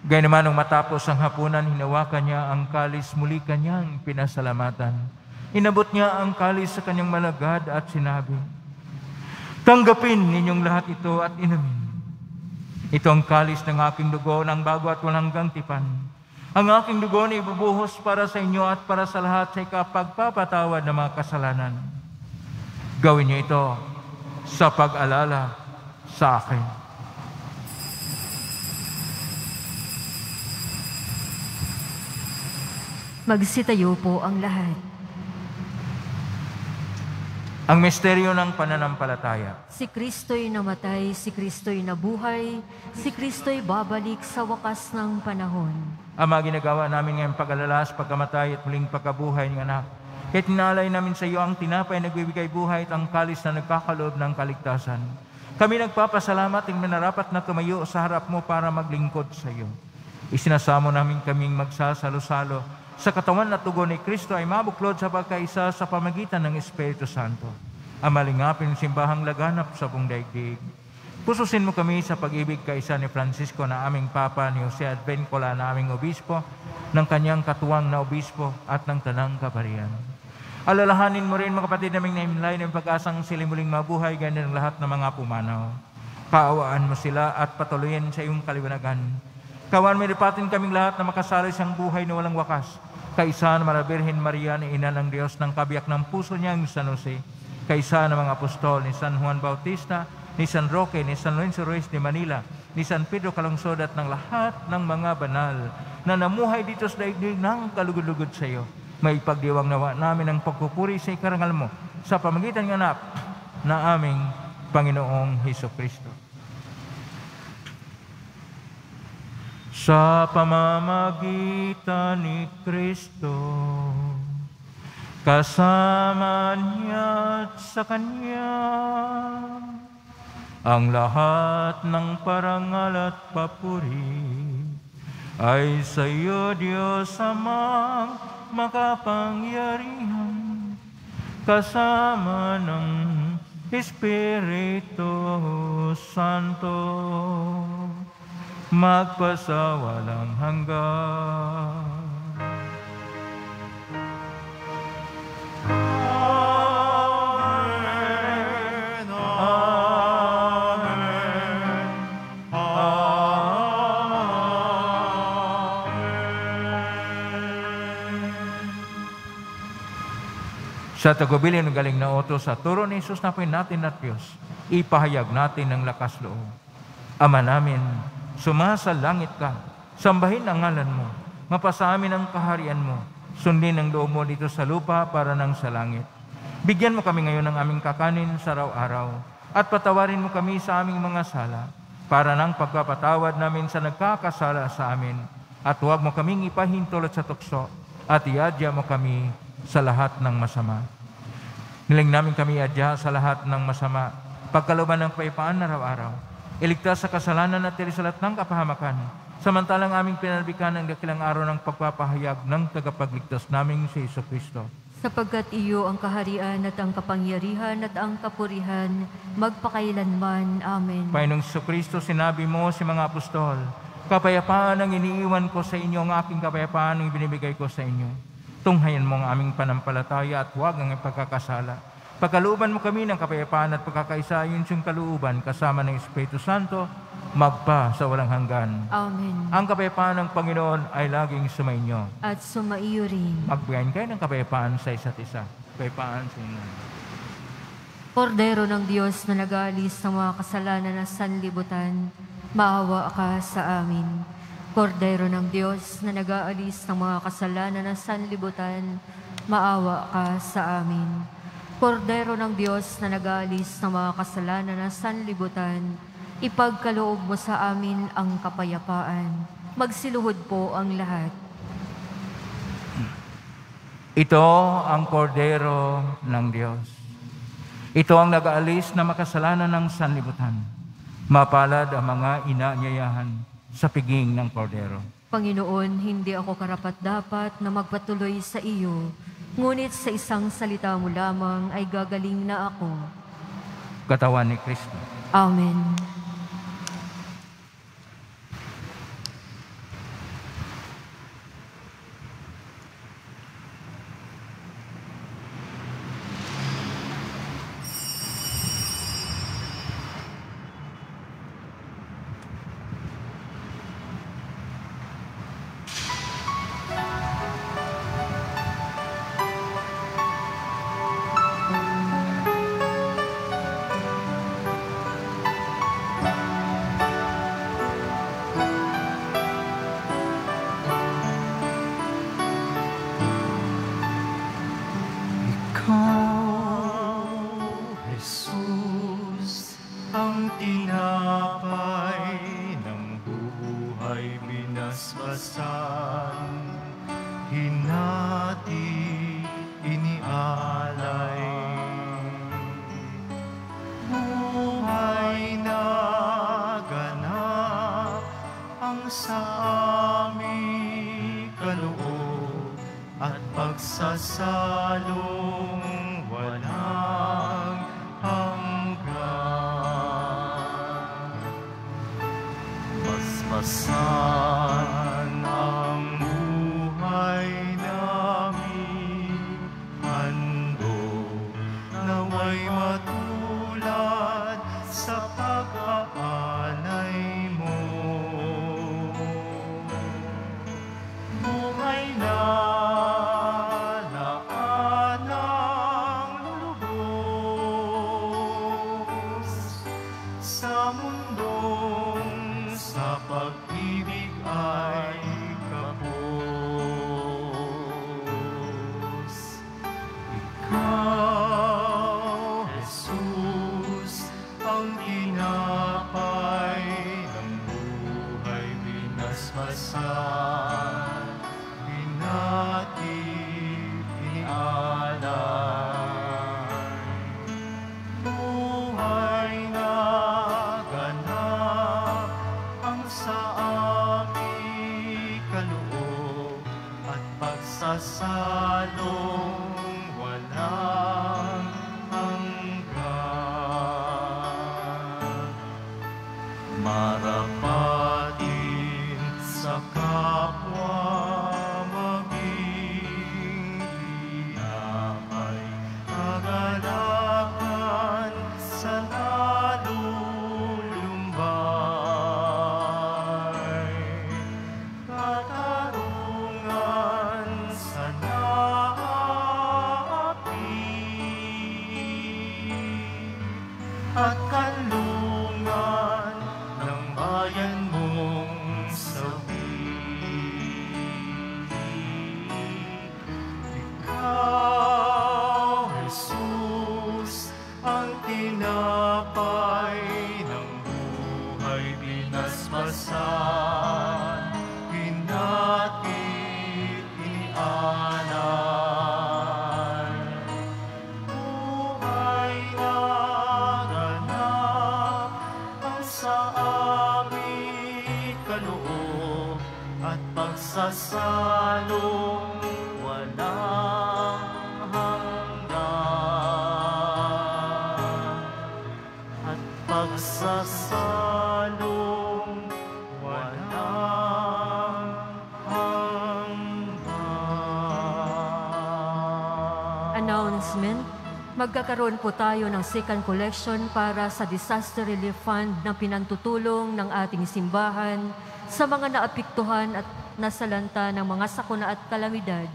Speaker 4: Gaya naman nung matapos ang hapunan, hinawakan niya ang kalis, muli kanyang pinasalamatan. Inabot niya ang kalis sa kanyang malagad at sinabi, tanggapin ninyong lahat ito at inumin. Ito ang kalis ng aking dugo ng bago at walang hanggang tipan. Ang aking dugo na ibubuhos para sa inyo at para sa lahat sa ikapagpapatawad ng mga kasalanan. Gawin niyo ito sa pag-alala sa akin.
Speaker 2: Magsitayo po ang lahat.
Speaker 4: Ang misteryo ng pananampalataya.
Speaker 2: Si Kristo'y namatay, si Kristo'y nabuhay, si Kristo'y babalik sa wakas ng panahon.
Speaker 4: Ama, ginagawa namin ngayong pag-alala sa pagkamatay at muling pagkabuhay ng anak. Kaya tinalay namin sa iyo ang tinapay na nagbibigay buhay at ang kalis na nagkakaloob ng kaligtasan. Kami nagpapasalamat ng minarapat na tumayo sa harap mo para maglingkod sa iyo. Isinasamo namin kaming magsasalo-salo sa katawan at tugon ni Kristo ay mabuklod sa pagkaisa sa pamagitan ng Espiritu Santo. Amalingapin simbahang laganap sa buong daigdig. Pususin mo kami sa pag-ibig kaisa ni Francisco na aming Papa, ni Jose Advencola na aming Obispo, ng kanyang katuwang na Obispo at ng Tanang Kaparian. Alalahanin mo rin mga kapatid naming naimlay ng pag-asang sila muling mabuhay ganda ng lahat ng mga pumanaw. Kaawaan mo sila at patuloyin sa iyong kaliwanagan. Kawan may ripatin kaming lahat na makasali siyang buhay na walang wakas. Kaisa na Birhen Maria na ina ng Diyos ng kabiyak ng puso niyang San Jose. Kaisa ng mga apostol ni San Juan Bautista, ni San Roque, ni San Lorenzo Ruiz de Manila, ni San Pedro Calungsod at ng lahat ng mga banal na namuhay dito sa daigdig ng kalugod-lugod sa iyo. May pagdiwang nawa namin ang pagpupuri sa ikarangal mo sa pamagitan ng anak na aming Panginoong Hesukristo. Sa pamamagitan ni Kristo, kasama niya at sa Kanya, ang lahat ng parangal at papuri ay sa iyo, Diyos Amang makapangyarihan, kasama ng Espiritu Santo, magpasawalang hanggan.
Speaker 3: Amen.
Speaker 4: Sa tagubilin ng galing na utos sa turo ni Jesus na natin at Diyos, ipahayag natin ng lakas loob. Ama namin, sumasa langit ka, sambahin ang ngalan mo, mapasa amin ang kaharian mo, sundin ang loob mo dito sa lupa para nang sa langit. Bigyan mo kami ngayon ng aming kakanin sa araw-araw, at patawarin mo kami sa aming mga sala, para nang pagpapatawad namin sa nagkakasala sa amin, at huwag mo kaming ipahintulot sa tukso, at iadya mo kami sa lahat ng masama. Niling namin kami iadya sa lahat ng masama, pagkalooban ng kapayapaan araw-araw, iligtas sa kasalanan at tirisalat ng kapahamakan, samantalang aming pinalbikan ang dakilang araw ng pagpapahayag ng tagapagligtas naming si Jesucristo.
Speaker 2: Sapagkat iyo ang kaharian at ang kapangyarihan at ang kapurihan, magpakailanman. Amen.
Speaker 4: Panginoong Jesucristo, sinabi mo si mga apostol, kapayapaan ang iniiwan ko sa inyo, ang aking kapayapaan ang binibigay ko sa inyo. Tunghayan mo ang aming panampalataya at huwag ang pagkakasala. Pagkalooban mo kami ng kapayapaan at pagkakaisa ayon sa kalooban kasama ng Espiritu Santo, magpa sa walang hanggan.
Speaker 2: Amen.
Speaker 4: Ang kapayapaan ng Panginoon ay laging sumainyo.
Speaker 2: At sumaiyo rin.
Speaker 4: Magbigayin kayo ng kapayapaan sa isa't isa. Kapayapaan sa inyo.
Speaker 2: Kordero ng Diyos na nag-aalis ng mga kasalanan ng sanlibutan, maawa ka sa amin. Kordero ng Diyos na nag-aalis ng mga kasalanan ng sanlibutan, maawa ka sa amin. Kordero ng Diyos na nag-aalis ng mga kasalanan ng sanlibutan, ipagkaloob mo sa amin ang kapayapaan. Magsiluhod po ang lahat.
Speaker 4: Ito ang kordero ng Diyos. Ito ang nag-aalis na makasalanan ng sanlibutan. Mapalad ang mga inaanyayahan sa piging ng kordero.
Speaker 2: Panginoon, hindi ako karapat-dapat na magpatuloy sa iyo, ngunit sa isang salita mo lamang ay gagaling na ako.
Speaker 4: Katawan ni Kristo.
Speaker 2: Amen.
Speaker 3: Pagsasalong walang hanggan, masmasan ang buhay namin, handog naway matulad sa pag-aalay mo. Buhay na salong walang hanggan, marapatin sa kapwa, maging tinapay, kagalakan sa nalulumbay, katarungan sa naapi. ay binasbasan, hinatid, inialay. Buhay na ganap ang sa aming kaloob at pagsasalong walang hanggan. At pagsasalong walang hanggan.
Speaker 2: Announcement. Magkakaroon po tayo ng second collection para sa Disaster Relief Fund na pinantutulong ng ating simbahan sa mga naapektuhan at nasalanta ng mga sakuna at kalamidad.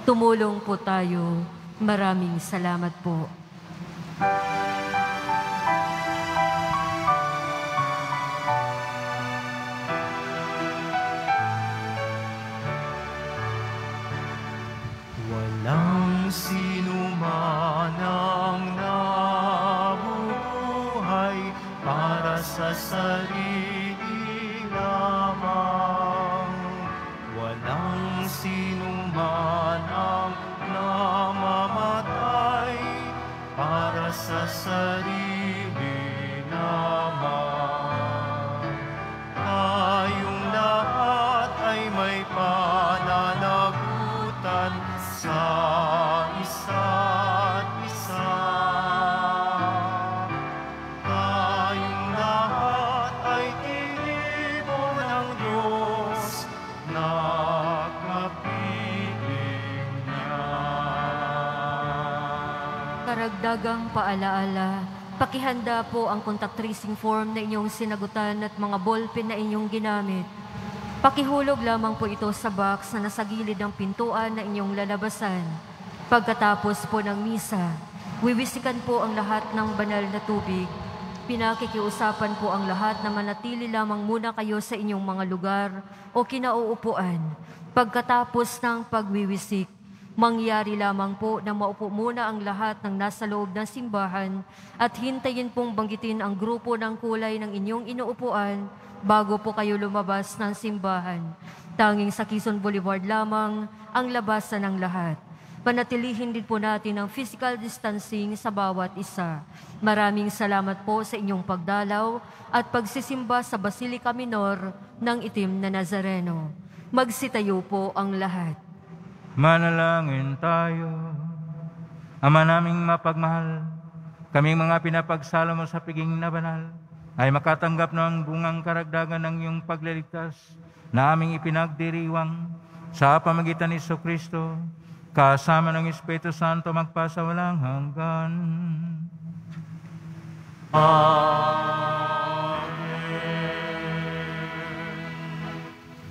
Speaker 2: Tumulong po tayo. Maraming salamat po.
Speaker 3: Walang sinuman ang nabubuhay para sa sarili lamang. Walang sinuman ang namamatay para sa sarili lamang. Tayong lahat ay may pananagutan sa isa't isa. Tayong lahat ay tinibo ng Diyos na kapiling niya.
Speaker 2: Karagdagang paalaala, pakihanda po ang contact tracing form na inyong sinagutan at mga ballpen na inyong ginamit. Pakihulog lamang po ito sa box na nasa gilid ng pintuan na inyong lalabasan. Pagkatapos po ng misa, wiwisikan po ang lahat ng banal na tubig. Pinakikiusapan po ang lahat na manatili lamang muna kayo sa inyong mga lugar o kinauupuan. Pagkatapos ng pagwiwisik, mangyari lamang po na maupo muna ang lahat ng nasa loob ng simbahan at hintayin pong banggitin ang grupo ng kulay ng inyong inuupuan bago po kayo lumabas ng simbahan. Tanging sa Quezon Boulevard lamang ang labasan ng lahat. Panatilihin din po natin ang physical distancing sa bawat isa. Maraming salamat po sa inyong pagdalaw at pagsisimba sa Basilica Minor ng Itim na Nazareno. Magsitayo po ang lahat.
Speaker 4: Manalangin tayo. Ama naming mapagmahal, kaming mga pinapagsalo mo sa piging na banal, ay makatanggap ng bungang karagdagan ng iyong pagliligtas na aming ipinagdiriwang sa pamagitan ni Jesucristo, kasama ng Espiritu Santo magpasawalang hanggan.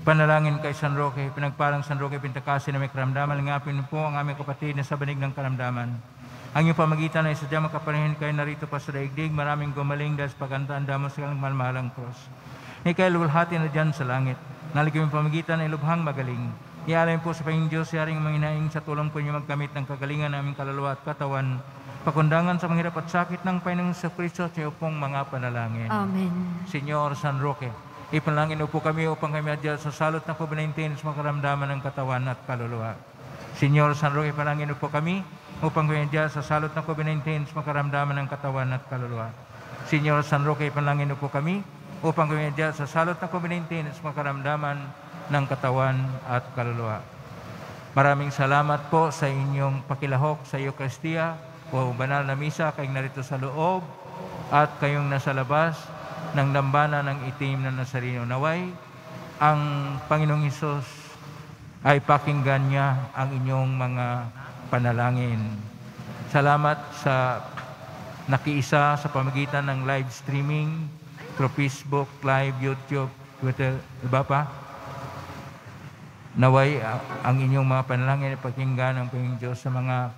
Speaker 4: Panalangin kay San Roque, pinagparang San Roque Pintakasi na may karamdaman, langapin po ang aming kapatid na sa banig ng karamdaman. Ang iyong pamagitan ay sadyang makapanahin kayo narito pa sa daigdig, maraming gumaling dahil sa pagkantaanda mo sa kang malmahalang cross. Ikay luwalhati na dyan sa langit, naligay yung pamagitan ay lubhang magaling. Ialay po sa Panginoon Diyos, yaring manginaing sa tulong po niyo magkamit ng kagalingan ng aming kaluluwa at katawan, pakundangan sa manghirap at sakit ng Panginoong Jesucristo sa iyo pong mga panalangin.
Speaker 2: Amen.
Speaker 4: Señor San Roque, ipanalangin po kami upang kami adya sa salot ng COVID-19 sa mga karamdaman ng katawan at kaluluwa. Señor San Roque, ipanalangin po kami upang kami adya sa salot ng COVID-19 sa mga karamdaman ng katawan at kaluluwa. Señor San Roque, ipanalangin po kami upang kami adya sa salot ng COVID-19 sa mga karamdaman ng katawan at kaluluwa. Maraming salamat po sa inyong pakilahok sa Eucharistia o banal na misa, kayong narito sa loob at kayong nasa labas ng dambana ng itim na Nazareno. Naway, ang Panginoong Hesus ay pakinggan niya ang inyong mga panalangin. Salamat sa nakiisa sa pamagitan ng live streaming through Facebook, Live, YouTube, Twitter, iba pa. Naway, ang inyong mga panalangin ay pakinggan ng Panginoong Diyos sa mga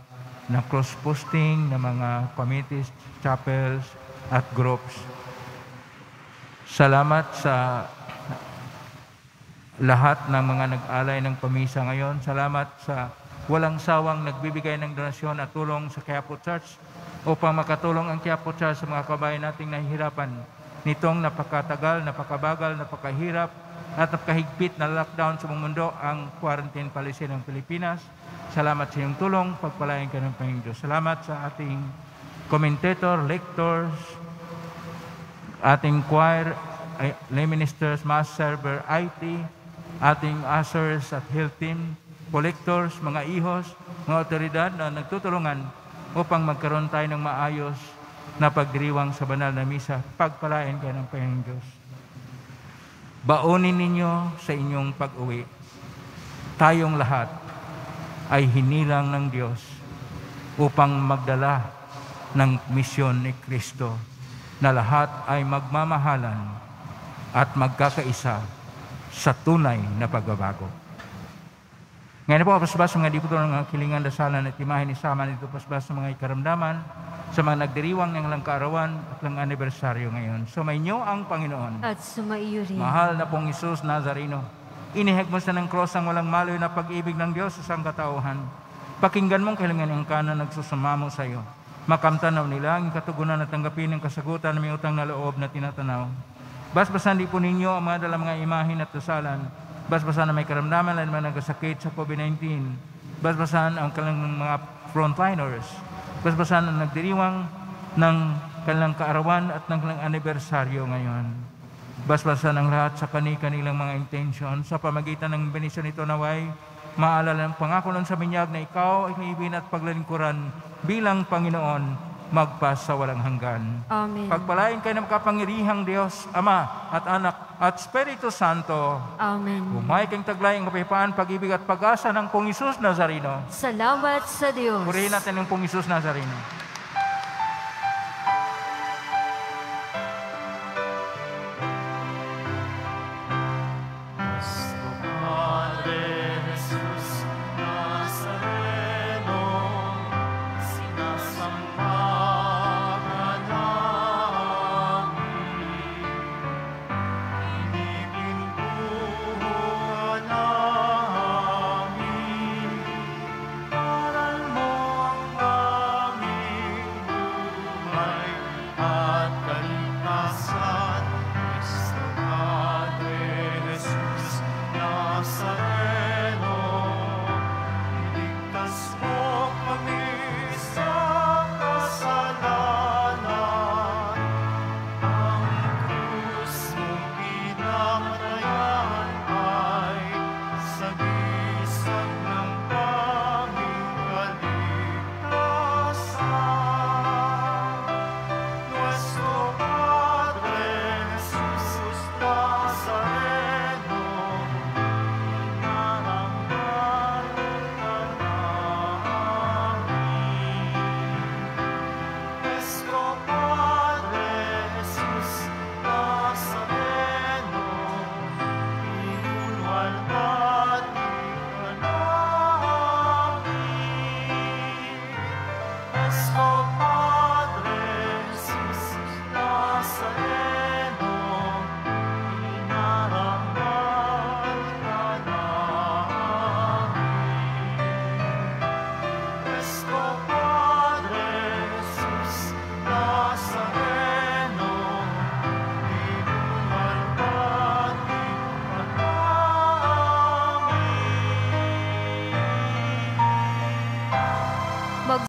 Speaker 4: na cross-posting, na mga committees, chapels, at groups. Salamat sa lahat ng mga nag-alay ng pamisa ngayon. Salamat sa walang sawang nagbibigay ng donasyon at tulong sa Quiapo Church upang makatulong ang Quiapo Church sa mga kabayan nating nahihirapan. nitong napakatagal, napakabagal, napakahirap, at napakahigpit na lockdown sa buong mundo ang quarantine policy ng Pilipinas. Salamat sa iyong tulong, pagpalain ka ng Panginoon Diyos. Salamat sa ating commentator, lectors, ating choir, lay ministers, mass server, IT, ating ushers at health team, collectors, mga ihos, mga otoridad na nagtutulungan upang magkaroon tayo ng maayos na pagdiriwang sa banal na misa. Pagpalain ka ng Panginoon Diyos. Baunin ninyo sa inyong pag-uwi. Tayong lahat ay hinilang ng Diyos upang magdala ng misyon ni Kristo na lahat ay magmamahalan at magkakaisa sa tunay na pagbabago. Ngayon po, pasbas mga diputo ng kilingan dasalan at imahin isama nito pasbas sa mga ikaramdaman sa mga nagdiriwang ng ilang kaarawan at ilang anibersaryo ngayon. Sumainyo ang Panginoon.
Speaker 2: At sumaiyo rin.
Speaker 4: Mahal na pong Isus Nazareno, inihigmos na ng cross ang walang maloy na pag-ibig ng Diyos sa sangkatauhan. Pakinggan mong kailangan ng kanan nagsusumamo sa iyo. Makamtanaw nila ang katugunan at tanggapin ang kasagutan ng may utang na loob na tinatanaw. Basbasan di po ninyo ang mga dalang mga imahin at dasalan. Basbasan na may karamdaman na mga nagasakit sa COVID-19. Basbasan ang kanilang mga frontliners. Basbasan ang nagdiriwang ng kanilang kaarawan at ng kanilang anibersaryo ngayon. Basbasan ang lahat sa kanilang mga intention. Sa pamagitan ng benisyon ito naway, maalala ng pangako nun sa binyag na ikaw ay kaibin at paglalingkuran bilang Panginoon magpas sa walang hanggan.
Speaker 2: Amen.
Speaker 4: Pagpalain kayo ng makapangyarihang Diyos, Ama at Anak at Espiritu Santo.
Speaker 2: Amen.
Speaker 4: Umay kang taglay ang kapayapaan, pag-ibig at pag-asa ng Pong Isus Nazareno.
Speaker 2: Salamat sa Diyos.
Speaker 4: Purihin natin ng Pong Isus Nazareno.